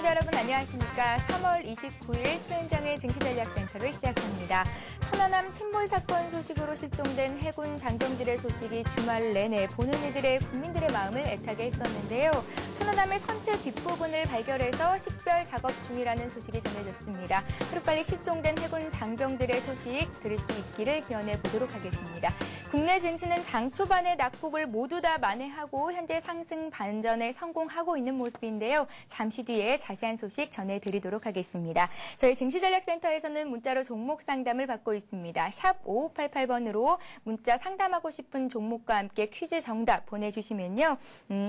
시청자 여러분 안녕하십니까. 3월 29일 최현정의 증시전략센터를 시작합니다. 천안함 침몰 사건 소식으로 실종된 해군 장병들의 소식이 주말 내내 보는 이들의 국민들의 마음을 애타게 했었는데요. 천안함의 선체 뒷부분을 발견해서 식별 작업 중이라는 소식이 전해졌습니다. 하루빨리 실종된 해군 장병들의 소식 들을 수 있기를 기원해 보도록 하겠습니다. 국내 증시는 장 초반의 낙폭을 모두 다 만회하고 현재 상승 반전에 성공하고 있는 모습인데요. 잠시 뒤에 자세한 소식 전해드리도록 하겠습니다. 저희 증시전략센터에서는 문자로 종목 상담을 받고 있습니다. 샵 5588번으로 문자 상담하고 싶은 종목과 함께 퀴즈 정답 보내주시면요.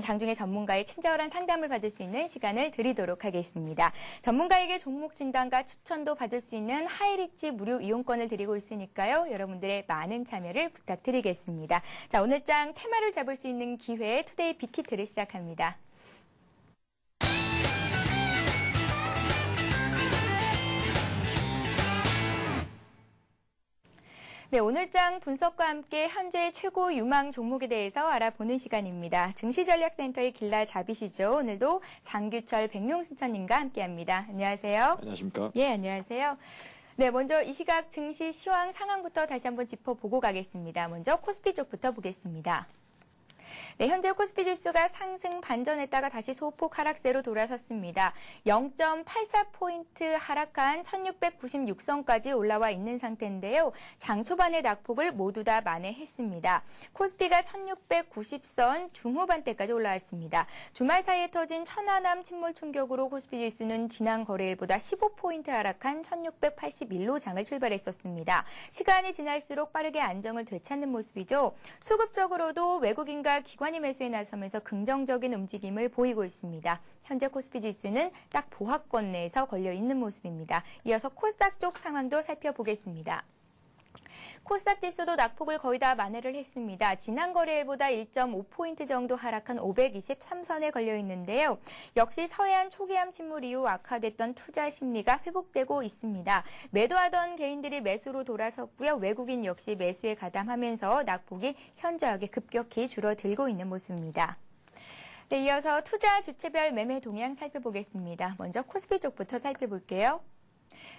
장중에 전문가의 친절한 상담을 받을 수 있는 시간을 드리도록 하겠습니다. 전문가에게 종목 진단과 추천도 받을 수 있는 하이리치 무료 이용권을 드리고 있으니까요. 여러분들의 많은 참여를 부탁드리겠습니다. 자, 오늘 장 테마를 잡을 수 있는 기회 투데이 빅히트를 시작합니다. 네, 오늘 장 분석과 함께 현재 최고 유망 종목에 대해서 알아보는 시간입니다. 증시전략센터의 길라 잡이시죠. 오늘도 장규철 백룡순천님과 함께합니다. 안녕하세요. 안녕하십니까? 예, 안녕하세요. 네, 먼저 이 시각 증시 시황 상황부터 다시 한번 짚어보고 가겠습니다. 먼저 코스피 쪽부터 보겠습니다. 네, 현재 코스피 지수가 상승 반전했다가 다시 소폭 하락세로 돌아섰습니다. 0.84포인트 하락한 1696선까지 올라와 있는 상태인데요. 장 초반의 낙폭을 모두 다 만회했습니다. 코스피가 1690선 중후반대까지 올라왔습니다. 주말 사이에 터진 천안함 침몰 충격으로 코스피 지수는 지난 거래일보다 15포인트 하락한 1681로 장을 출발했었습니다. 시간이 지날수록 빠르게 안정을 되찾는 모습이죠. 수급적으로도 외국인과 기관이 매수에 나서면서 긍정적인 움직임을 보이고 있습니다. 현재 코스피 지수는 딱 보합권 내에서 걸려 있는 모습입니다. 이어서 코스닥 쪽 상황도 살펴보겠습니다. 코스닥 지수도 낙폭을 거의 다 만회를 했습니다. 지난 거래일보다 1.5포인트 정도 하락한 523선에 걸려 있는데요. 역시 서해안 초기암 침몰 이후 악화됐던 투자 심리가 회복되고 있습니다. 매도하던 개인들이 매수로 돌아섰고요. 외국인 역시 매수에 가담하면서 낙폭이 현저하게 급격히 줄어들고 있는 모습입니다. 네, 이어서 투자 주체별 매매 동향 살펴보겠습니다. 먼저 코스피 쪽부터 살펴볼게요.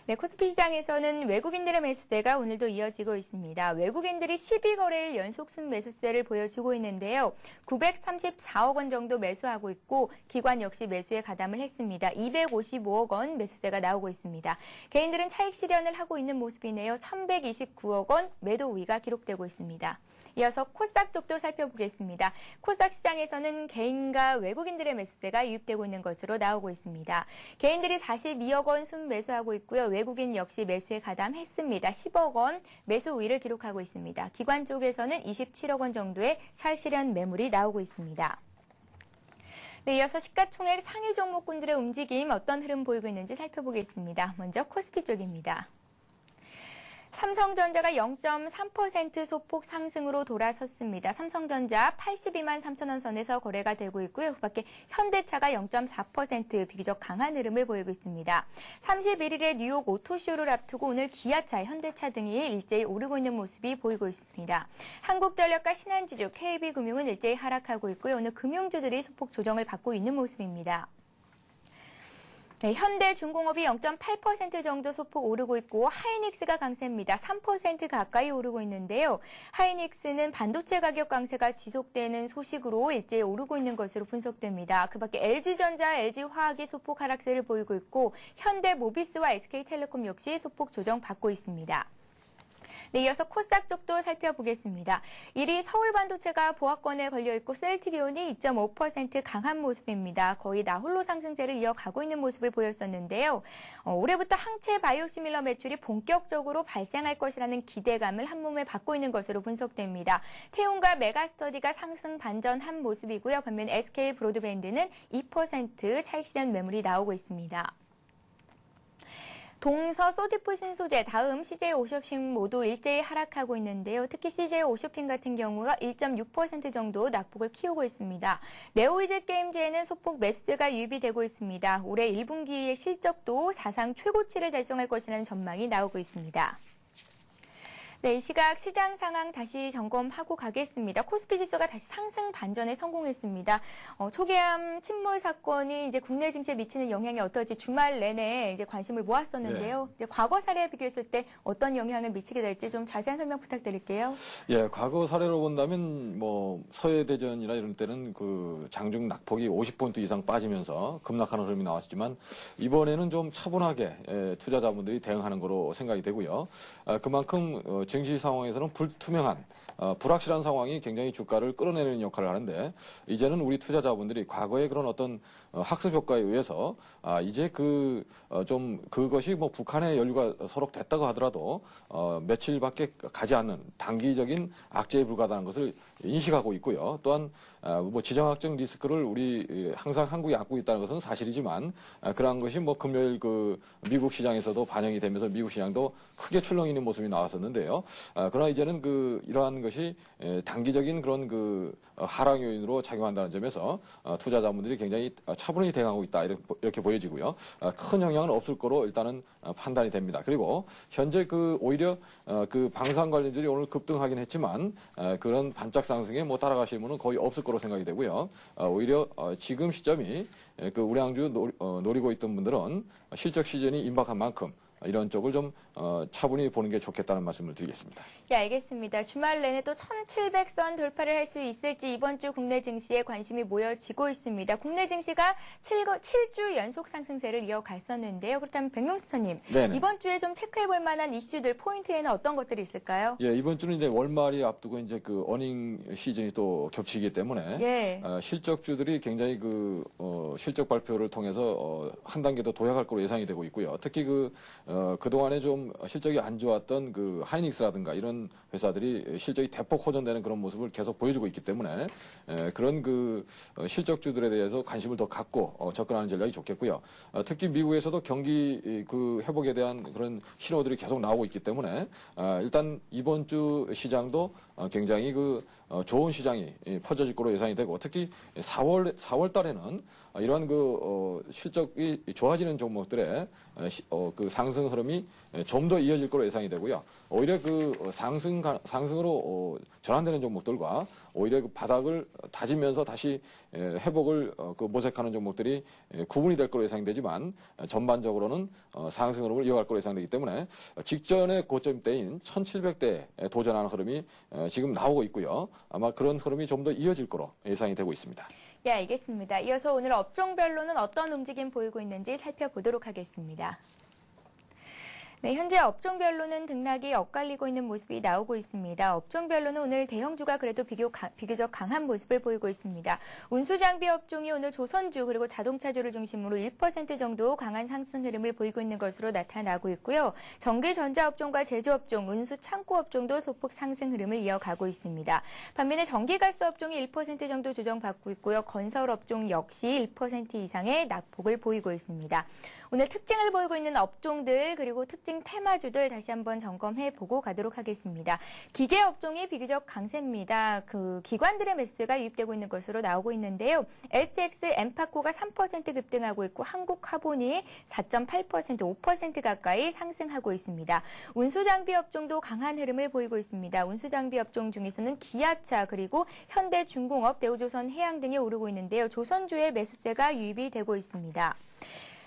네, 코스피 시장에서는 외국인들의 매수세가 오늘도 이어지고 있습니다. 외국인들이 12거래일 연속 순매수세를 보여주고 있는데요. 934억 원 정도 매수하고 있고 기관 역시 매수에 가담을 했습니다. 255억 원 매수세가 나오고 있습니다. 개인들은 차익 실현을 하고 있는 모습이네요. 1129억 원 매도 우위가 기록되고 있습니다. 이어서 코스닥 쪽도 살펴보겠습니다. 코스닥 시장에서는 개인과 외국인들의 매수세가 유입되고 있는 것으로 나오고 있습니다. 개인들이 42억 원 순매수하고 있고요. 외국인 역시 매수에 가담했습니다. 10억 원 매수 우위를 기록하고 있습니다. 기관 쪽에서는 27억 원 정도의 차익 실현 매물이 나오고 있습니다. 네, 이어서 시가총액 상위 종목군들의 움직임 어떤 흐름 보이고 있는지 살펴보겠습니다. 먼저 코스피 쪽입니다. 삼성전자가 0.3% 소폭 상승으로 돌아섰습니다. 삼성전자 82만 3천 원 선에서 거래가 되고 있고요. 그밖에 현대차가 0.4% 비교적 강한 흐름을 보이고 있습니다. 31일에 뉴욕 오토쇼를 앞두고 오늘 기아차, 현대차 등이 일제히 오르고 있는 모습이 보이고 있습니다. 한국전력과 신한지주, KB금융은 일제히 하락하고 있고요. 오늘 금융주들이 소폭 조정을 받고 있는 모습입니다. 네, 현대중공업이 0.8% 정도 소폭 오르고 있고 하이닉스가 강세입니다. 3% 가까이 오르고 있는데요. 하이닉스는 반도체 가격 강세가 지속되는 소식으로 일제히 오르고 있는 것으로 분석됩니다. 그밖에 LG전자, LG화학이 소폭 하락세를 보이고 있고 현대모비스와 SK텔레콤 역시 소폭 조정받고 있습니다. 네, 이어서 코스닥 쪽도 살펴보겠습니다. 1위 서울반도체가 보합권에 걸려있고 셀트리온이 2.5% 강한 모습입니다. 거의 나홀로 상승세를 이어가고 있는 모습을 보였었는데요. 올해부터 항체 바이오시밀러 매출이 본격적으로 발생할 것이라는 기대감을 한몸에 받고 있는 것으로 분석됩니다. 태움과 메가스터디가 상승 반전한 모습이고요. 반면 SK 브로드밴드는 2% 차익 실현 매물이 나오고 있습니다. 동서 소디프 신소재, 다음 CJ 오쇼핑 모두 일제히 하락하고 있는데요. 특히 CJ 오쇼핑 같은 경우가 1.6% 정도 낙폭을 키우고 있습니다. 네오이즈 게임즈에는 소폭 매수세가 유입이 되고 있습니다. 올해 1분기의 실적도 사상 최고치를 달성할 것이라는 전망이 나오고 있습니다. 네, 이 시각 시장 상황 다시 점검하고 가겠습니다. 코스피 지수가 다시 상승 반전에 성공했습니다. 초계암 침몰 사건이 이제 국내 증시에 미치는 영향이 어떨지 주말 내내 이제 관심을 모았었는데요. 이제 과거 사례에 비교했을 때 어떤 영향을 미치게 될지 좀 자세한 설명 부탁드릴게요. 예, 과거 사례로 본다면 뭐 서해대전이나 이런 때는 그 장중 낙폭이 50포인트 이상 빠지면서 급락하는 흐름이 나왔지만 이번에는 좀 차분하게 투자자분들이 대응하는 거로 생각이 되고요. 그만큼 증시 상황에서는 불투명한 불확실한 상황이 굉장히 주가를 끌어내는 역할을 하는데 이제는 우리 투자자분들이 과거의 그런 어떤 학습 효과에 의해서 이제 좀 그것이 뭐 북한의 연료가 서록됐다고 하더라도 며칠밖에 가지 않는 단기적인 악재에 불과하다는 것을 인식하고 있고요. 또한 뭐 지정학적 리스크를 우리 항상 한국이 안고 있다는 것은 사실이지만 그러한 것이 뭐 금요일 그 미국 시장에서도 반영이 되면서 미국 시장도 크게 출렁이는 모습이 나왔었는데요. 그러나 이제는 이러한 것이 단기적인 그런 하락 요인으로 작용한다는 점에서 투자자분들이 굉장히 차분히 대응하고 있다 이렇게 보여지고요. 큰 영향은 없을 거로 일단은 판단이 됩니다. 그리고 현재 오히려 방산 관련주들이 오늘 급등하긴 했지만 그런 반짝 상승에 뭐 따라가실 분은 거의 없을 거로 생각이 되고요. 오히려 지금 시점이 우량주 노리고 있던 분들은 실적 시즌이 임박한 만큼 이런 쪽을 좀 차분히 보는 게 좋겠다는 말씀을 드리겠습니다. 예, 알겠습니다. 주말 내내 또 1700선 돌파를 할 수 있을지 이번 주 국내 증시에 관심이 모여지고 있습니다. 국내 증시가 7주 연속 상승세를 이어갔었는데요. 그렇다면 백명수처님, 이번 주에 좀 체크해볼 만한 이슈들, 포인트에는 어떤 것들이 있을까요? 예, 이번 주는 이제 월말이 앞두고 이제 어닝 시즌이 또 겹치기 때문에 실적주들이 굉장히 실적 발표를 통해서 한 단계 더 도약할 거로 예상이 되고 있고요. 특히 그동안에 좀 실적이 안 좋았던 하이닉스라든가 이런 회사들이 실적이 대폭 호전되는 그런 모습을 계속 보여주고 있기 때문에 그런 실적주들에 대해서 관심을 더 갖고 접근하는 전략이 좋겠고요. 특히 미국에서도 경기 회복에 대한 그런 신호들이 계속 나오고 있기 때문에 일단 이번 주 시장도 굉장히 좋은 시장이 퍼져질 거로 예상이 되고 특히 4월 달에는 이러한 실적이 좋아지는 종목들의 상승 흐름이 좀 더 이어질 거로 예상이 되고요. 오히려 상승으로 전환되는 종목들과 오히려 바닥을 다지면서 다시 회복을 모색하는 종목들이 구분이 될 거로 예상이 되지만 전반적으로는 상승 흐름을 이어갈 거로 예상되기 때문에 직전의 고점대인 1700대에 도전하는 흐름이 지금 나오고 있고요. 아마 그런 흐름이 좀 더 이어질 거로 예상이 되고 있습니다. 예, 알겠습니다. 이어서 오늘 업종별로는 어떤 움직임 보이고 있는지 살펴보도록 하겠습니다. 네, 현재 업종별로는 등락이 엇갈리고 있는 모습이 나오고 있습니다. 업종별로는 오늘 대형주가 그래도 비교적 강한 모습을 보이고 있습니다. 운수장비 업종이 오늘 조선주 그리고 자동차주를 중심으로 1% 정도 강한 상승 흐름을 보이고 있는 것으로 나타나고 있고요. 전기전자 업종과 제조업종, 운수 창고 업종도 소폭 상승 흐름을 이어가고 있습니다. 반면에 전기가스 업종이 1% 정도 조정받고 있고요. 건설 업종 역시 1% 이상의 낙폭을 보이고 있습니다. 오늘 특징을 보이고 있는 업종들 그리고 특징 테마주들 다시 한번 점검해 보고 가도록 하겠습니다. 기계 업종이 비교적 강세입니다. 기관들의 매수가 유입되고 있는 것으로 나오고 있는데요. SX 엠파코가 3% 급등하고 있고 한국카본이 4.8%, 5% 가까이 상승하고 있습니다. 운수장비 업종도 강한 흐름을 보이고 있습니다. 운수장비 업종 중에서는 기아차 그리고 현대중공업, 대우조선, 해양 등이 오르고 있는데요. 조선주의 매수세가 유입이 되고 있습니다.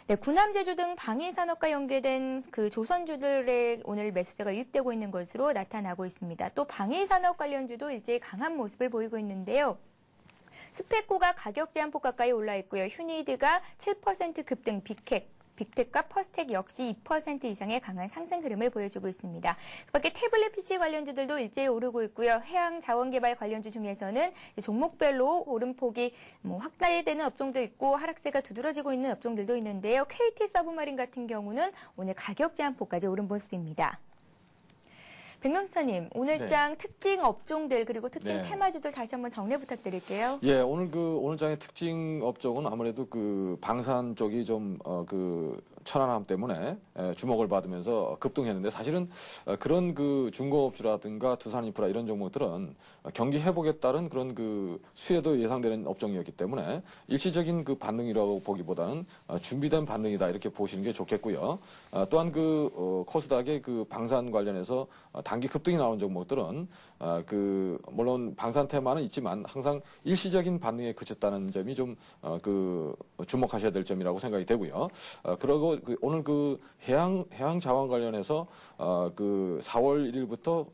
네, 군함제조 등 방위산업과 연계된 조선주들의 오늘 매수세가 유입되고 있는 것으로 나타나고 있습니다. 또 방위산업 관련주도 일제히 강한 모습을 보이고 있는데요. 스페코가 가격 제한폭 가까이 올라 있고요. 휴니드가 7% 급등, 빅텍과 퍼스텍 역시 2% 이상의 강한 상승 흐름을 보여주고 있습니다. 그밖에 태블릿 PC 관련주들도 일제히 오르고 있고요. 해양 자원개발 관련주 중에서는 종목별로 오름폭이 확대되는 업종도 있고 하락세가 두드러지고 있는 업종들도 있는데요. KT 서브마린 같은 경우는 오늘 가격 제한폭까지 오른 모습입니다. 백명수처님, 오늘장 특징 업종들 그리고 특징 테마주들 다시 한번 정리 부탁드릴게요. 예, 오늘장의 특징 업종은 아무래도 방산 쪽이 좀 천안함 때문에 주목을 받으면서 급등했는데 사실은 그런 그 중공업주라든가 두산인프라 이런 종목들은 경기 회복에 따른 그런 그 수혜도 예상되는 업종이었기 때문에 일시적인 그 반등이라고 보기보다는 준비된 반등이다 이렇게 보시는 게 좋겠고요. 또한 그 코스닥의 그 방산 관련해서 단기 급등이 나온 종목들은 그 물론 방산 테마는 있지만 항상 일시적인 반등에 그쳤다는 점이 좀 그 주목하셔야 될 점이라고 생각이 되고요. 그리고 오늘 그 해양 자원 관련해서 그 4월 1일부터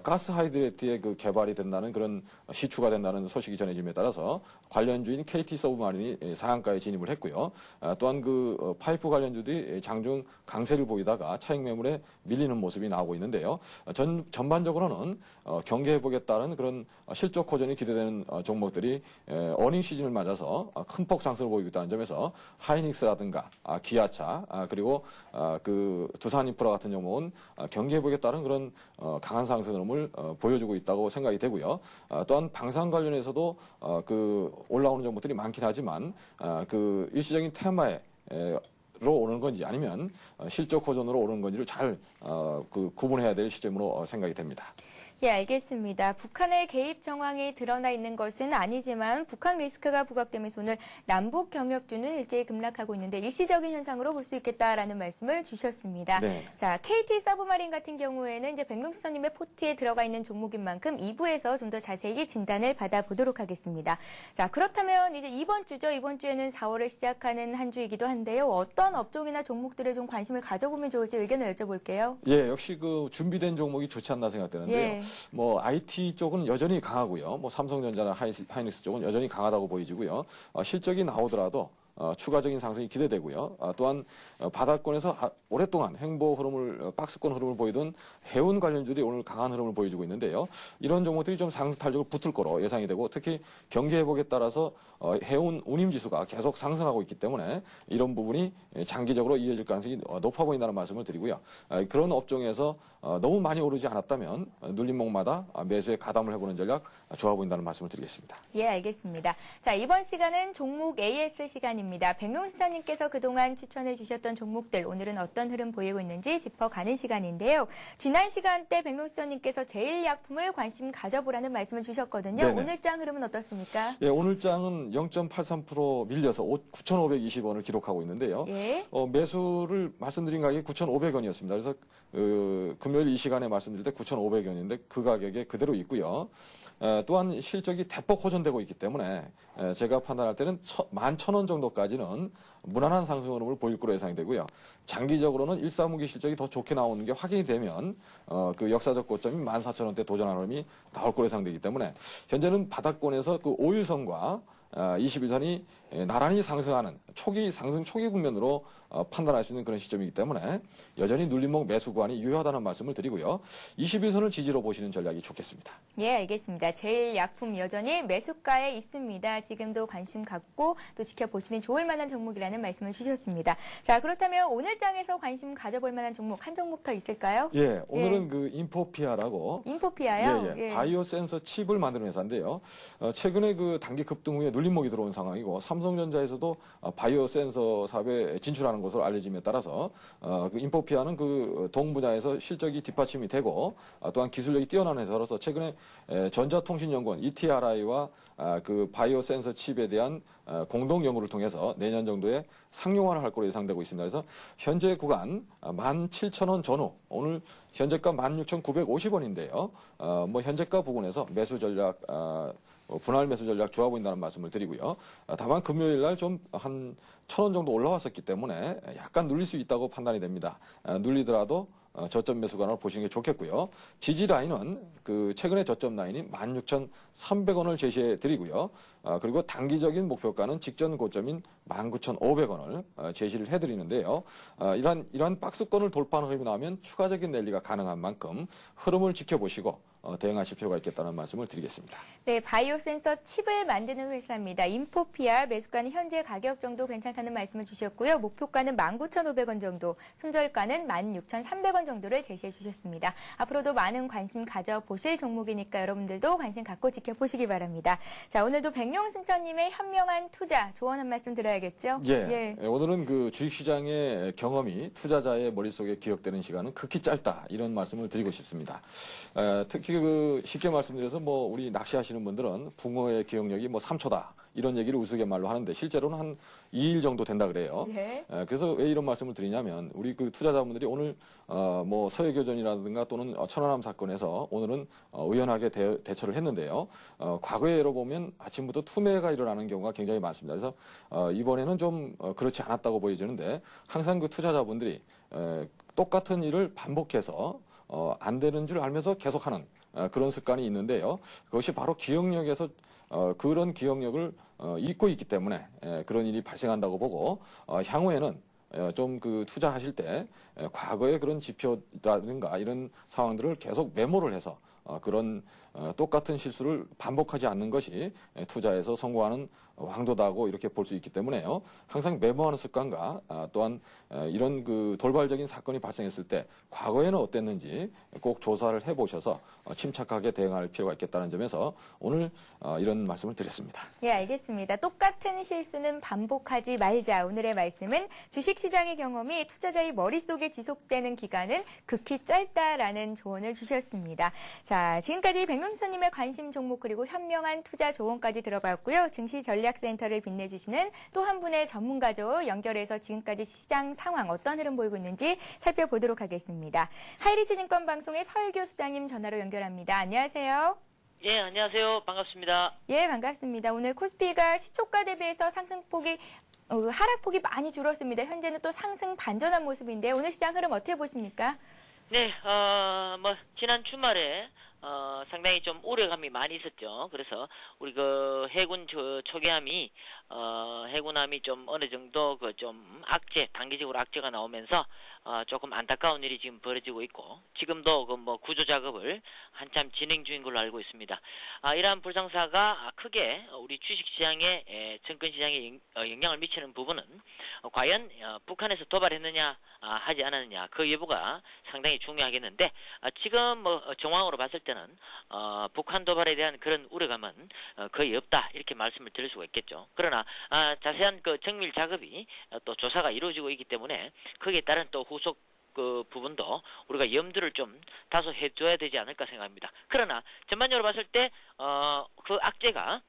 가스 하이드레이트의 그 개발이 된다는 그런 시추가 된다는 소식이 전해짐에 따라서 관련주인 KT 서브마린이 상한가에 진입을 했고요. 또한 그 파이프 관련주들이 장중 강세를 보이다가 차익 매물에 밀리는 모습이 나오고 있는데요. 전반적으로는 경기 회복에 따른 그런 실적 호전이 기대되는 종목들이 어닝 시즌을 맞아서 큰 폭 상승을 보이고 있다는 점에서 하이닉스라든가 기아차 그리고 그 두산인프라 같은 종목은 경기 회복에 따른 그런 강한 상승 흐름을 보여주고 있다고 생각이 되고요. 또한 방산 관련해서도 그 올라오는 종목들이 많긴 하지만 그 일시적인 테마에 로 오는 건지 아니면 실적 호전으로 오는 건지를 잘 그 구분해야 될 시점으로 생각이 됩니다. 예, 알겠습니다. 북한의 개입 정황이 드러나 있는 것은 아니지만 북한 리스크가 부각되면서 오늘 남북 경협주는 일제히 급락하고 있는데 일시적인 현상으로 볼 수 있겠다라는 말씀을 주셨습니다. 네. 자, KT 서브마린 같은 경우에는 이제 백명수님의 포트에 들어가 있는 종목인 만큼 2부에서 좀 더 자세히 진단을 받아보도록 하겠습니다. 자, 그렇다면 이제 이번 주죠. 이번 주에는 4월을 시작하는 한 주이기도 한데요. 어떤 업종이나 종목들에 좀 관심을 가져보면 좋을지 의견을 여쭤볼게요. 예, 역시 그 준비된 종목이 좋지 않나 생각되는데요. 예. 뭐 IT 쪽은 여전히 강하고요. 뭐 삼성전자나 하이닉스 쪽은 여전히 강하다고 보이지고요. 실적이 나오더라도 추가적인 상승이 기대되고요. 또한 바닥권에서 오랫동안 횡보 흐름을 박스권 흐름을 보이던 해운 관련주들이 오늘 강한 흐름을 보여주고 있는데요. 이런 종목들이 좀 상승 탄력을 붙을 거로 예상이 되고 특히 경기 회복에 따라서 해운 운임 지수가 계속 상승하고 있기 때문에 이런 부분이 장기적으로 이어질 가능성이 높아 보인다는 말씀을 드리고요. 그런 업종에서 너무 많이 오르지 않았다면 눌림목마다 매수에 가담을 해보는 전략 좋아 보인다는 말씀을 드리겠습니다. 예, 알겠습니다. 자, 이번 시간은 종목 AS 시간입니다. 백명수사님께서 그동안 추천해 주셨던 종목들 오늘은 어떤 흐름 보이고 있는지 짚어가는 시간인데요. 지난 시간 때 백명수사님께서 제일약품을 관심 가져보라는 말씀을 주셨거든요. 네네. 오늘 장 흐름은 어떻습니까? 예, 오늘 장은 0.83% 밀려서 9,520원을 기록하고 있는데요. 예. 매수를 말씀드린 가격이 9,500원이었습니다. 그래서 금요일 이 시간에 말씀드릴 때 9,500원인데 그 가격에 그대로 있고요. 또한 실적이 대폭 호전되고 있기 때문에 제가 판단할 때는 11,000원 정도까지는 무난한 상승 흐름을 보일 거로 예상이 되고요. 장기적으로는 1사분기 실적이 더 좋게 나오는 게 확인이 되면 그 역사적 고점이 14,000원대 도전하는 흐름이 나올 거로 예상되기 때문에 현재는 바닥권에서 그 5일선과 21선이 나란히 상승하는 상승 초기 국면으로 판단할 수 있는 그런 시점이기 때문에 여전히 눌림목 매수 구간이 유효하다는 말씀을 드리고요. 21선을 지지로 보시는 전략이 좋겠습니다. 예, 알겠습니다. 제일약품 여전히 매수가에 있습니다. 지금도 관심 갖고 또 지켜보시면 좋을 만한 종목이라는 말씀을 주셨습니다. 자, 그렇다면 오늘 장에서 관심 가져볼 만한 종목 한 종목 더 있을까요? 예, 오늘은 그 인포피아라고 인포피아요? 예. 바이오 센서 칩을 만드는 회사인데요. 최근에 그 단기 급등 후에 눌림목이 들어온 상황이고 삼성전자에서도 바이오 센서 사업에 진출하는 것으로 알려짐에 따라서 그 인포피아는 그 동분야에서 실적이 뒷받침이 되고 또한 기술력이 뛰어난 회사로서 최근에 전자통신연구원 ETRI와 그 바이오 센서 칩에 대한 공동 연구를 통해서 내년 정도에 상용화를 할 것으로 예상되고 있습니다. 그래서 현재 구간 17,000원 전후 오늘 현재가 16,950원인데요. 뭐 현재가 부근에서 매수 전략 분할 매수 전략 좋아 보인다는 말씀을 드리고요. 다만 금요일 날 좀 한 1,000원 정도 올라왔었기 때문에 약간 눌릴 수 있다고 판단이 됩니다. 눌리더라도 저점 매수관을 보시는 게 좋겠고요. 지지 라인은 그 최근의 저점 라인이 16,300원을 제시해 드리고요. 그리고 단기적인 목표가는 직전 고점인 19,500원을 제시를 해 드리는데요. 이러한 박스권을 돌파하는 흐름이 나오면 추가적인 랠리가 가능한 만큼 흐름을 지켜보시고 대응하실 필요가 있겠다는 말씀을 드리겠습니다. 네, 바이오 센서 칩을 만드는 회사입니다. 인포피아 매수가는 현재 가격 정도 괜찮다는 말씀을 주셨고요. 목표가는 19,500원 정도, 손절가는 16,300원 정도를 제시해 주셨습니다. 앞으로도 많은 관심 가져보실 종목이니까 여러분들도 관심 갖고 지켜보시기 바랍니다. 자, 오늘도 백룡승천님의 현명한 투자 조언 한 말씀 드려야겠죠? 예. 오늘은 그 주식시장의 경험이 투자자의 머릿속에 기억되는 시간은 극히 짧다. 이런 말씀을 드리고 싶습니다. 특히 그 쉽게 말씀드려서 뭐 우리 낚시하시는 분들은 붕어의 기억력이 뭐 3초다. 이런 얘기를 우스갯말로 하는데 실제로는 한 2일 정도 된다 그래요. 예. 그래서 왜 이런 말씀을 드리냐면 우리 그 투자자분들이 오늘 뭐 서해교전이라든가 또는 천안함 사건에서 오늘은 의연하게 대처를 했는데요. 과거에 열어보면 아침부터 투매가 일어나는 경우가 굉장히 많습니다. 그래서 이번에는 좀 그렇지 않았다고 보여지는데 항상 그 투자자분들이 똑같은 일을 반복해서 안 되는 줄 알면서 계속하는 그런 습관이 있는데요. 그것이 바로 기억력에서 그런 기억력을 잊고 있기 때문에 그런 일이 발생한다고 보고 향후에는 좀 그 투자하실 때 과거의 그런 지표라든가 이런 상황들을 계속 메모를 해서 그런 똑같은 실수를 반복하지 않는 것이 투자에서 성공하는 왕도다고 이렇게 볼 수 있기 때문에요. 항상 메모하는 습관과 또한 이런 그 돌발적인 사건이 발생했을 때 과거에는 어땠는지 꼭 조사를 해보셔서 침착하게 대응할 필요가 있겠다는 점에서 오늘 이런 말씀을 드렸습니다. 예, 알겠습니다. 똑같은 실수는 반복하지 말자. 오늘의 말씀은 주식시장의 경험이 투자자의 머릿속에 지속되는 기간은 극히 짧다라는 조언을 주셨습니다. 자, 지금까지 백명수님의 관심 종목 그리고 현명한 투자 조언까지 들어봤고요. 증시전략센터를 빛내주시는 또 한 분의 전문가죠. 연결해서 지금까지 시장 상황 어떤 흐름 보이고 있는지 살펴보도록 하겠습니다. 하이리츠증권 방송의 설교 수장님 전화로 연결합니다. 안녕하세요. 예, 안녕하세요. 반갑습니다. 예, 반갑습니다. 오늘 코스피가 시초가 대비해서 상승폭이 하락폭이 많이 줄었습니다. 현재는 또 상승 반전한 모습인데 오늘 시장 흐름 어떻게 보십니까? 네, 지난 주말에, 상당히 좀 우려감이 많이 있었죠. 그래서, 우리 해군 초계함이, 해군함이 좀 어느 정도 단기적으로 악재가 나오면서, 조금 안타까운 일이 지금 벌어지고 있고, 지금도 구조 작업을 한참 진행 중인 걸로 알고 있습니다. 이러한 불상사가 크게 우리 주식시장에, 증권시장에 영향을 미치는 부분은, 과연, 북한에서 도발했느냐, 하지 않았느냐, 그 여부가 상당히 중요하겠는데, 지금 정황으로 봤을 때는, 북한 도발에 대한 그런 우려감은 거의 없다, 이렇게 말씀을 드릴 수가 있겠죠. 그러나, 자세한 정밀 작업이 또 조사가 이루어지고 있기 때문에, 거기에 따른 또 후속 부분도 우리가 염두를 좀 다소 해줘야 되지 않을까 생각합니다. 그러나, 전반적으로 봤을 때, 그 악재가,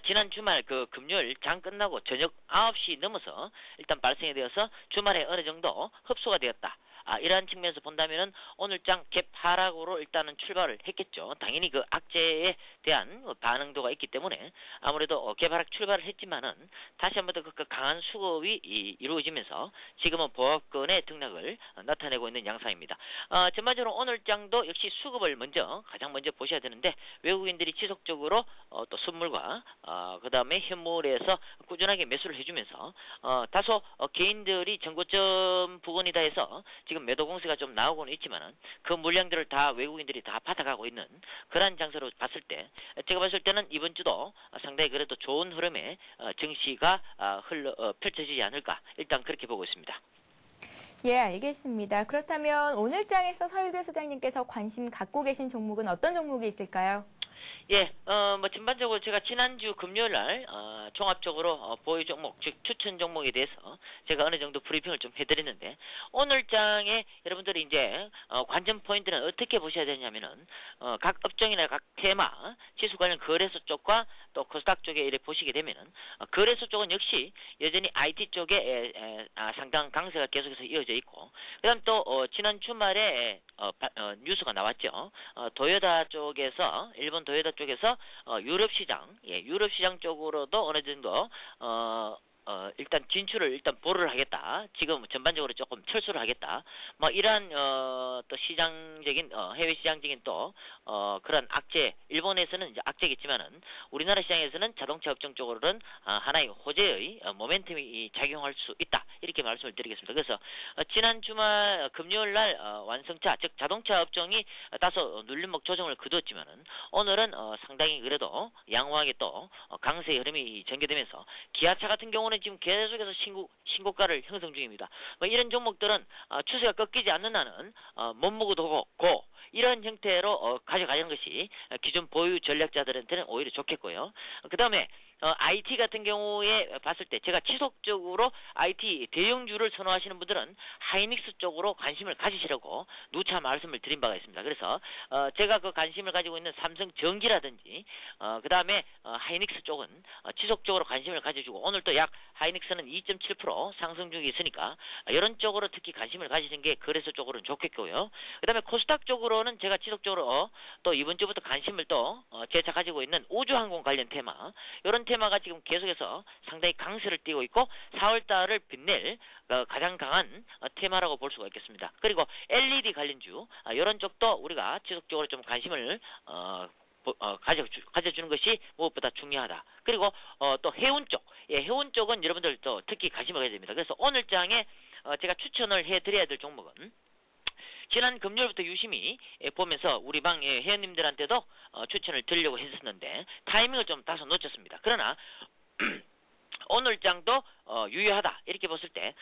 지난 주말 금요일 장 끝나고 저녁 9시 넘어서 일단 발생이 되어서 주말에 어느 정도 흡수가 되었다. 이러한 측면에서 본다면은 오늘 장 갭 하락으로 일단은 출발을 했겠죠. 당연히 그 악재에 대한 반응도가 있기 때문에 아무래도 갭 하락 출발을 했지만은 다시 한번 더 그 강한 수급이 이루어지면서 지금은 보합권의 등락을 나타내고 있는 양상입니다. 전반적으로 오늘 장도 역시 수급을 가장 먼저 보셔야 되는데 외국인들이 지속적으로 또 선물과 그 다음에 현물에서 꾸준하게 매수를 해주면서 다소 개인들이 정고점 부근이다 해서 지금 매도 공세가 좀 나오고는 있지만은 그 물량들을 다 외국인들이 다 받아가고 있는 그러한 장세로 봤을 때 제가 봤을 때는 이번 주도 상당히 그래도 좋은 흐름의 증시가 펼쳐지지 않을까 일단 그렇게 보고 있습니다. 예, 알겠습니다. 그렇다면 오늘 장에서 설교 소장님께서 관심 갖고 계신 종목은 어떤 종목이 있을까요? 예, 전반적으로 제가 지난주 금요일 날, 종합적으로, 보유 종목, 즉, 추천 종목에 대해서 제가 어느 정도 브리핑을 좀 해드렸는데, 오늘 장에 여러분들이 이제, 관전 포인트는 어떻게 보셔야 되냐면은, 각 업종이나 각 테마, 지수 관련 거래소 쪽과 또 코스닥 쪽에 이렇게 보시게 되면은, 거래소 쪽은 역시 여전히 IT 쪽에, 상당 강세가 계속해서 이어져 있고, 그 다음 또, 지난 주말에, 뉴스가 나왔죠. 도요타 쪽에서, 일본 도요타 쪽에서 유럽 시장 쪽으로도 어느 정도 일단 진출을 일단 보류를 하겠다. 지금 전반적으로 조금 철수를 하겠다. 뭐 이러한 또 시장적인 해외 시장적인 또 그런 악재, 일본에서는 이제 악재겠지만은 우리나라 시장에서는 자동차 업종 쪽으로는 하나의 호재의 모멘텀이 작용할 수 있다. 이렇게 말씀을 드리겠습니다. 그래서 지난 주말 금요일 날 완성차, 즉 자동차 업종이 다소 눌림목 조정을 거두었지만은 오늘은 상당히 그래도 양호하게 또 강세의 흐름이 전개되면서 기아차 같은 경우는 지금 계속해서 신고가를 형성 중입니다. 뭐 이런 종목들은 추세가 꺾이지 않는 한은 몸무게도 고 이런 형태로 가져가는 것이 기존 보유 전략자들한테는 오히려 좋겠고요. 그 다음에 IT 같은 경우에 봤을 때 제가 지속적으로 IT 대형주를 선호하시는 분들은 하이닉스 쪽으로 관심을 가지시라고 누차 말씀을 드린 바가 있습니다. 그래서 제가 그 관심을 가지고 있는 삼성전기라든지 그 다음에 하이닉스 쪽은 지속적으로 관심을 가져주고 오늘 또 약 하이닉스는 2.7% 상승 중에 있으니까 이런 쪽으로 특히 관심을 가지시는 게 거래소 쪽으로는 좋겠고요. 그 다음에 코스닥 쪽으로는 제가 지속적으로 또 이번 주부터 관심을 또 재차 가지고 있는 우주항공 관련 테마 이런 테마가 지금 계속해서 상당히 강세를 띠고 있고 4월달을 빛낼 가장 강한 테마라고 볼 수가 있겠습니다. 그리고 LED 관련주 이런 쪽도 우리가 지속적으로 좀 관심을 가져주는 것이 무엇보다 중요하다. 그리고 또 해운 쪽, 해운 쪽은 여러분들 또 특히 관심을 가져야 됩니다. 그래서 오늘 장에 제가 추천을 해드려야 될 종목은 지난 금요일부터 유심히 보면서 우리 방 회원님들한테도 추천을 드리려고 했었는데 타이밍을 좀 다소 놓쳤습니다. 그러나 오늘 장도 유효하다 이렇게 봤을 때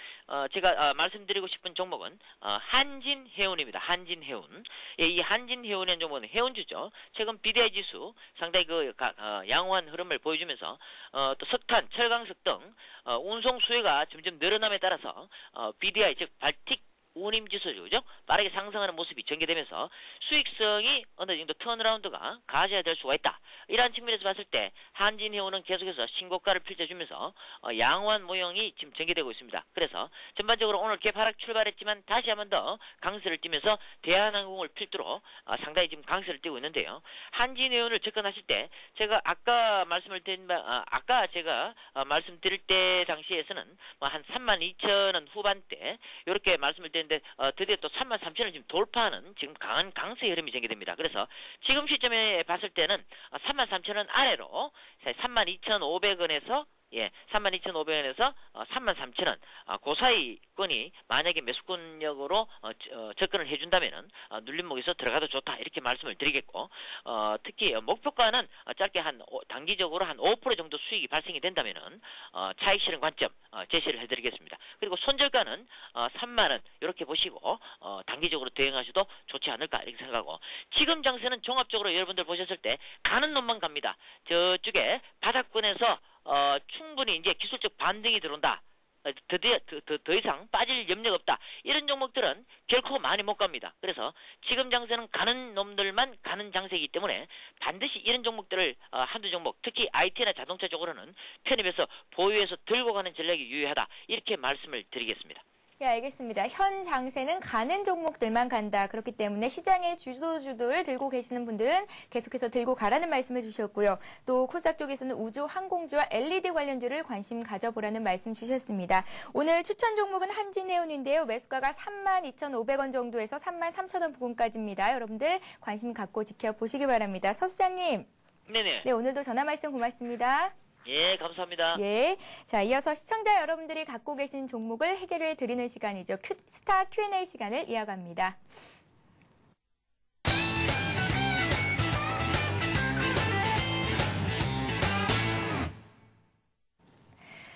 제가 말씀드리고 싶은 종목은 한진해운입니다. 한진해운. 이 한진해운이라는 종목은 해운주죠. 최근 BDI 지수 상당히 양호한 흐름을 보여주면서 또 석탄, 철강석 등 운송 수요가 점점 늘어남에 따라서 BDI 즉 발틱 운임지수죠. 빠르게 상승하는 모습이 전개되면서 수익성이 어느 정도 턴어라운드가 가져야 될 수가 있다. 이러한 측면에서 봤을 때 한진해운은 계속해서 신고가를 펼쳐주면서 양호한 모형이 지금 전개되고 있습니다. 그래서 전반적으로 오늘 개파락 출발했지만 다시 한 번 더 강세를 띠면서 대한항공을 필두로 상당히 지금 강세를 띠고 있는데요. 한진해운을 접근하실 때 제가 아까 말씀드릴 때 당시에서는 뭐 한 32,000원 후반대 이렇게 말씀을 드렸는데 드디어 또 33,000원 지금 돌파하는 지금 강한 강세 흐름이 전개됩니다. 그래서 지금 시점에 봤을 때는 33,000원 아래로 32,500원에서 32,500원에서 33,000원 그 사이권이 만약에 매수권력으로 접근을 해준다면은 눌림목에서 들어가도 좋다 이렇게 말씀을 드리겠고 특히 목표가는 짧게 단기적으로 한 5% 정도 수익이 발생이 된다면은 차익 실현 관점 제시를 해드리겠습니다. 그리고 손절가는 3만원 이렇게 보시고 단기적으로 대응하셔도 좋지 않을까 이렇게 생각하고 지금 장세는 종합적으로 여러분들 보셨을 때 가는 놈만 갑니다. 저쪽에 바닥권에서 충분히 이제 기술적 반등이 들어온다. 더 이상 빠질 염려가 없다. 이런 종목들은 결코 많이 못 갑니다. 그래서 지금 장세는 가는 놈들만 가는 장세이기 때문에 반드시 이런 종목들을 한두 종목, 특히 IT나 자동차 쪽으로는 편입해서 보유해서 들고 가는 전략이 유효하다. 이렇게 말씀을 드리겠습니다. 예, 알겠습니다. 현 장세는 가는 종목들만 간다. 그렇기 때문에 시장의 주도주들 들고 계시는 분들은 계속해서 들고 가라는 말씀을 주셨고요. 또 코스닥 쪽에서는 우주, 항공주와 LED 관련주를 관심 가져보라는 말씀 주셨습니다. 오늘 추천 종목은 한진해운인데요. 매수가가 32,500원 정도에서 33,000원 부근까지입니다. 여러분들 관심 갖고 지켜보시기 바랍니다. 서 수장님. 네네. 네, 오늘도 전화 말씀 고맙습니다. 예, 감사합니다. 예. 자, 이어서 시청자 여러분들이 갖고 계신 종목을 해결해 드리는 시간이죠. 스타 Q&A 시간을 이어갑니다.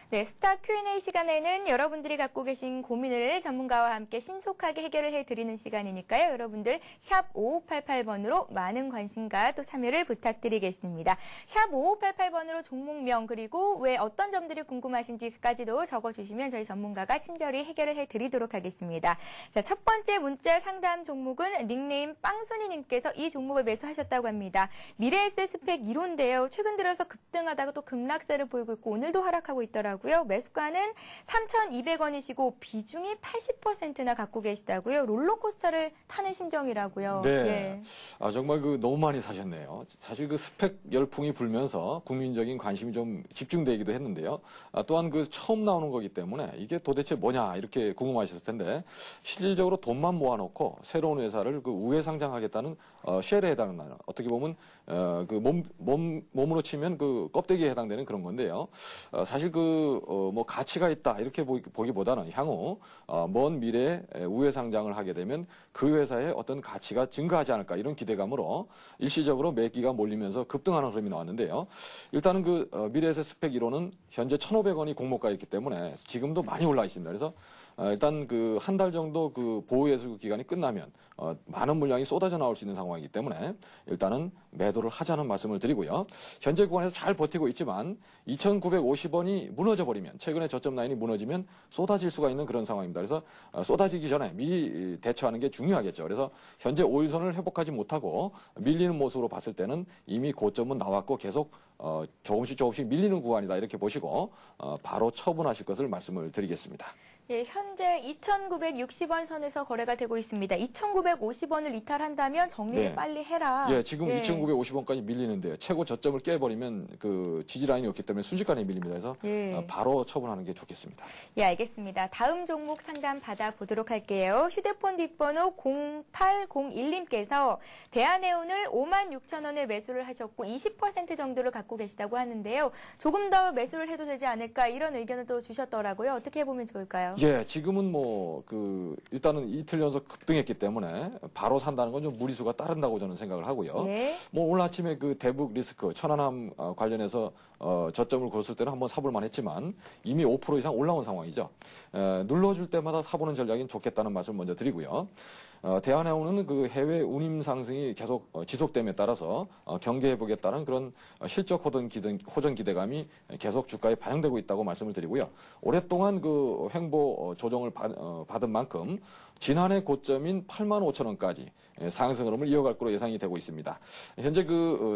네, 스타 Q&A 시간에는 여러분들이 갖고 계신 고민을 전문가와 함께 신속하게 해결을 해드리는 시간이니까요. 여러분들 샵 5588번으로 많은 관심과 또 참여를 부탁드리겠습니다. 샵 5588번으로 종목명 그리고 왜 어떤 점들이 궁금하신지까지도 적어주시면 저희 전문가가 친절히 해결을 해드리도록 하겠습니다. 자, 첫 번째 문자 상담 종목은 닉네임 빵순이님께서 이 종목을 매수하셨다고 합니다. 미래에셋 스펙 1호인데요. 최근 들어서 급등하다가 또 급락세를 보이고 있고 오늘도 하락하고 있더라고요. 하고요. 매수가는 3,200원이시고 비중이 80%나 갖고 계시다고요. 롤러코스터를 타는 심정이라고요. 네. 예. 정말 너무 많이 사셨네요. 사실 스펙 열풍이 불면서 국민적인 관심이 좀 집중되기도 했는데요. 또한 처음 나오는 거기 때문에 이게 도대체 뭐냐 이렇게 궁금하셨을 텐데 실질적으로 돈만 모아놓고 새로운 회사를 우회 상장하겠다는 쉘에 해당하는 어떻게 보면 몸으로 치면 껍데기에 해당되는 그런 건데요. 사실 뭐 가치가 있다 이렇게 보기보다는 향후 먼 미래에 우회 상장을 하게 되면 그 회사의 어떤 가치가 증가하지 않을까 이런 기대감으로 일시적으로 매기가 몰리면서 급등하는 흐름이 나왔는데요. 일단은 미래에셋 스펙 1호는 현재 1,500원이 공모가에 있기 때문에 지금도 많이 올라 있습니다. 그래서 일단 한 달 정도 보호 예수 기간이 끝나면 많은 물량이 쏟아져 나올 수 있는 상황이기 때문에 일단은 매도를 하자는 말씀을 드리고요. 현재 구간에서 잘 버티고 있지만 2,950원이 무너져 버리면 최근에 저점 라인이 무너지면 쏟아질 수가 있는 그런 상황입니다. 그래서 쏟아지기 전에 미리 대처하는 게 중요하겠죠. 그래서 현재 5일선을 회복하지 못하고 밀리는 모습으로 봤을 때는 이미 고점은 나왔고 계속 조금씩 밀리는 구간이다 이렇게 보시고 바로 처분하실 것을 말씀을 드리겠습니다. 예, 현재 2,960원 선에서 거래가 되고 있습니다. 2,950원을 이탈한다면 정리를 네. 빨리 해라. 예, 지금 2,950원까지 밀리는데요. 최고 저점을 깨버리면 지지 라인이 없기 때문에 순식간에 밀립니다. 그래서 예. 바로 처분하는 게 좋겠습니다. 예, 알겠습니다. 다음 종목 상담 받아보도록 할게요. 휴대폰 뒷번호 0801님께서 대한해운을 56,000원에 매수를 하셨고 20% 정도를 갖고 계시다고 하는데요. 조금 더 매수를 해도 되지 않을까 이런 의견을 또 주셨더라고요. 어떻게 보면 좋을까요? 예, 지금은 일단은 이틀 연속 급등했기 때문에 바로 산다는 건 좀 무리수가 따른다고 저는 생각을 하고요. 예. 오늘 아침에 대북 리스크, 천안함 관련해서 저점을 걸었을 때는 한번 사볼만 했지만 이미 5% 이상 올라온 상황이죠. 눌러줄 때마다 사보는 전략이 좋겠다는 말씀을 먼저 드리고요. 대한해운은 해외 운임 상승이 계속 지속됨에 따라서 경기 회복에 따른 그런 실적 호전 기대감이 계속 주가에 반영되고 있다고 말씀을 드리고요. 오랫동안 횡보 조정을 받은 만큼 지난해 고점인 85,000원까지 상승 흐름을 이어갈 것으로 예상이 되고 있습니다. 현재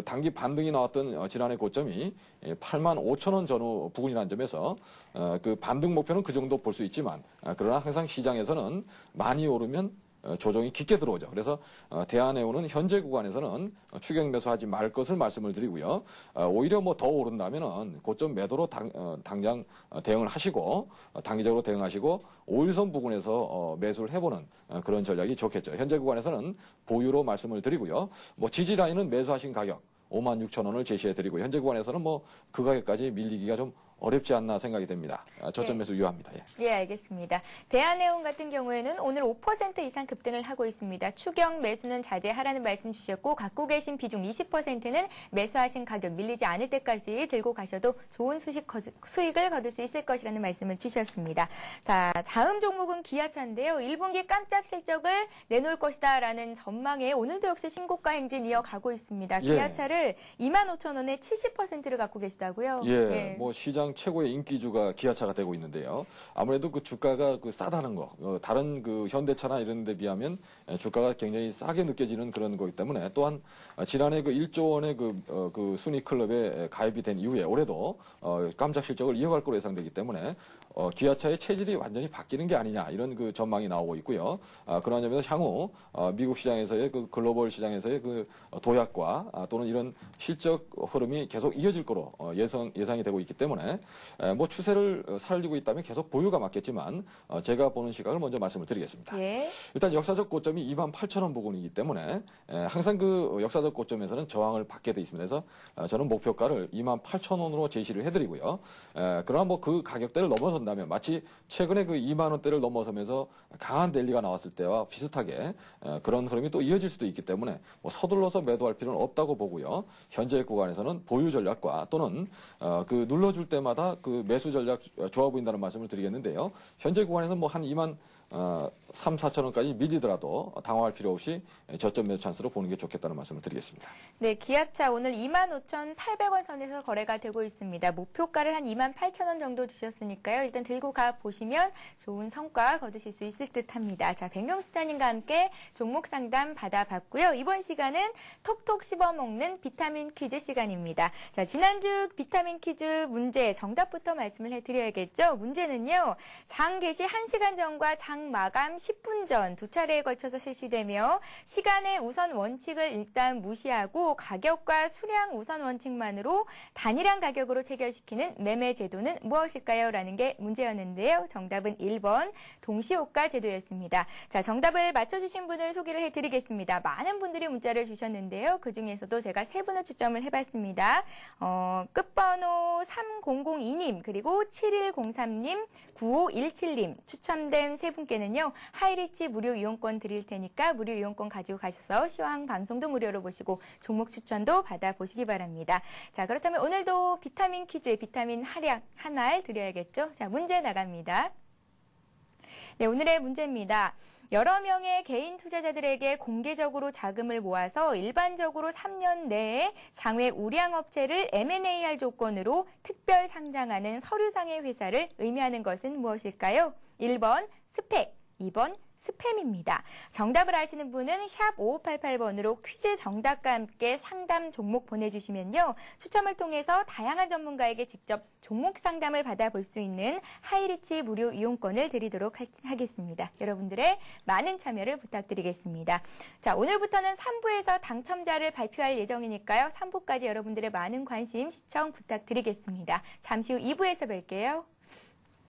단기 반등이 나왔던 지난해 고점이 85,000원 전후 부근이라는 점에서 반등 목표는 그 정도 볼 수 있지만 그러나 항상 시장에서는 많이 오르면 조정이 깊게 들어오죠. 그래서 대한해운은 현재 구간에서는 추격 매수하지 말 것을 말씀을 드리고요. 오히려 더 오른다면은 고점 매도로 당장 대응을 하시고 단기적으로 대응하시고 5일선 부근에서 매수를 해보는 그런 전략이 좋겠죠. 현재 구간에서는 보유로 말씀을 드리고요. 지지 라인은 매수하신 가격 56,000원을 제시해드리고 현재 구간에서는 그 가격까지 밀리기가 좀 어렵지 않나 생각이 됩니다. 저점 매수 유효합니다. 예, 알겠습니다. 대한해운 같은 경우에는 오늘 5% 이상 급등을 하고 있습니다. 추경 매수는 자제하라는 말씀 주셨고 갖고 계신 비중 20%는 매수하신 가격 밀리지 않을 때까지 들고 가셔도 좋은 수익을 거둘 수 있을 것이라는 말씀을 주셨습니다. 자, 다음 종목은 기아차인데요. 1분기 깜짝 실적을 내놓을 것이다라는 전망에 오늘도 역시 신고가 행진 이어가고 있습니다. 기아차를 25,000원에 70%를 갖고 계시다고요? 예. 시장 최고의 인기주가 기아차가 되고 있는데요. 아무래도 주가가 싸다는 거, 다른 현대차나 이런 데 비하면 주가가 굉장히 싸게 느껴지는 그런 거기 때문에 또한 지난해 1조 원의 순위 클럽에 가입이 된 이후에 올해도 깜짝 실적을 이어갈 것으로 예상되기 때문에 기아차의 체질이 완전히 바뀌는 게 아니냐 이런 전망이 나오고 있고요. 그런 점에서 향후 미국 시장에서의 글로벌 시장에서의 도약과 또는 이런 실적 흐름이 계속 이어질 거로 예상이 되고 있기 때문에 추세를 살리고 있다면 계속 보유가 맞겠지만 제가 보는 시각을 먼저 말씀을 드리겠습니다. 예. 일단 역사적 고점이 28,000원 부근이기 때문에 항상 역사적 고점에서는 저항을 받게 돼 있습니다. 그래서 저는 목표가를 28,000원으로 제시를 해드리고요. 그러나 그 가격대를 넘어선다면 마치 최근에 2만 원대를 넘어서면서 강한 랠리가 나왔을 때와 비슷하게 그런 흐름이 또 이어질 수도 있기 때문에 서둘러서 매도할 필요는 없다고 보고요. 현재 구간에서는 보유 전략과 또는 눌러줄 때마다 매수 전략 좋아 보인다는 말씀을 드리겠는데요. 현재 구간에서 한 3, 4천 원까지 밀리더라도 당황할 필요 없이 저점 매수 찬스로 보는 게 좋겠다는 말씀을 드리겠습니다. 네, 기아차 오늘 25,800원 선에서 거래가 되고 있습니다. 목표가를 한 28,000원 정도 주셨으니까요. 일단 들고 가 보시면 좋은 성과 거두실 수 있을 듯합니다. 자, 백명수사님과 함께 종목 상담 받아봤고요. 이번 시간은 톡톡 씹어먹는 비타민 퀴즈 시간입니다. 자, 지난주 비타민 퀴즈 문제 정답부터 말씀을 해드려야겠죠. 문제는요, 장 개시 1시간 전과 장 마감 10분 전 두 차례에 걸쳐서 실시되며 시간의 우선 원칙을 일단 무시하고 가격과 수량 우선 원칙만으로 단일한 가격으로 체결시키는 매매 제도는 무엇일까요? 라는 게 문제였는데요. 정답은 1번 동시호가 제도였습니다. 자, 정답을 맞춰주신 분을 소개를 해드리겠습니다. 많은 분들이 문자를 주셨는데요. 그중에서도 제가 세 분을 추첨을 해봤습니다. 끝번호 3002님 그리고 7103님 9517님 추첨된 세 분께는요. 하이리치 무료 이용권 드릴 테니까 무료 이용권 가지고 가셔서 시황 방송도 무료로 보시고 종목 추천도 받아보시기 바랍니다. 자, 그렇다면 오늘도 비타민 퀴즈, 비타민 한약 한 알 드려야겠죠? 자, 문제 나갑니다. 네, 오늘의 문제입니다. 여러 명의 개인 투자자들에게 공개적으로 자금을 모아서 일반적으로 3년 내에 장외 우량업체를 M&A할 조건으로 특별 상장하는 서류상의 회사를 의미하는 것은 무엇일까요? 1번 스펙, 2번 스팸입니다. 정답을 아시는 분은 샵 5588번으로 퀴즈 정답과 함께 상담 종목 보내주시면요. 추첨을 통해서 다양한 전문가에게 직접 종목 상담을 받아볼 수 있는 하이리치 무료 이용권을 드리도록 하겠습니다. 여러분들의 많은 참여를 부탁드리겠습니다. 자, 오늘부터는 3부에서 당첨자를 발표할 예정이니까요. 3부까지 여러분들의 많은 관심, 시청 부탁드리겠습니다. 잠시 후 2부에서 뵐게요.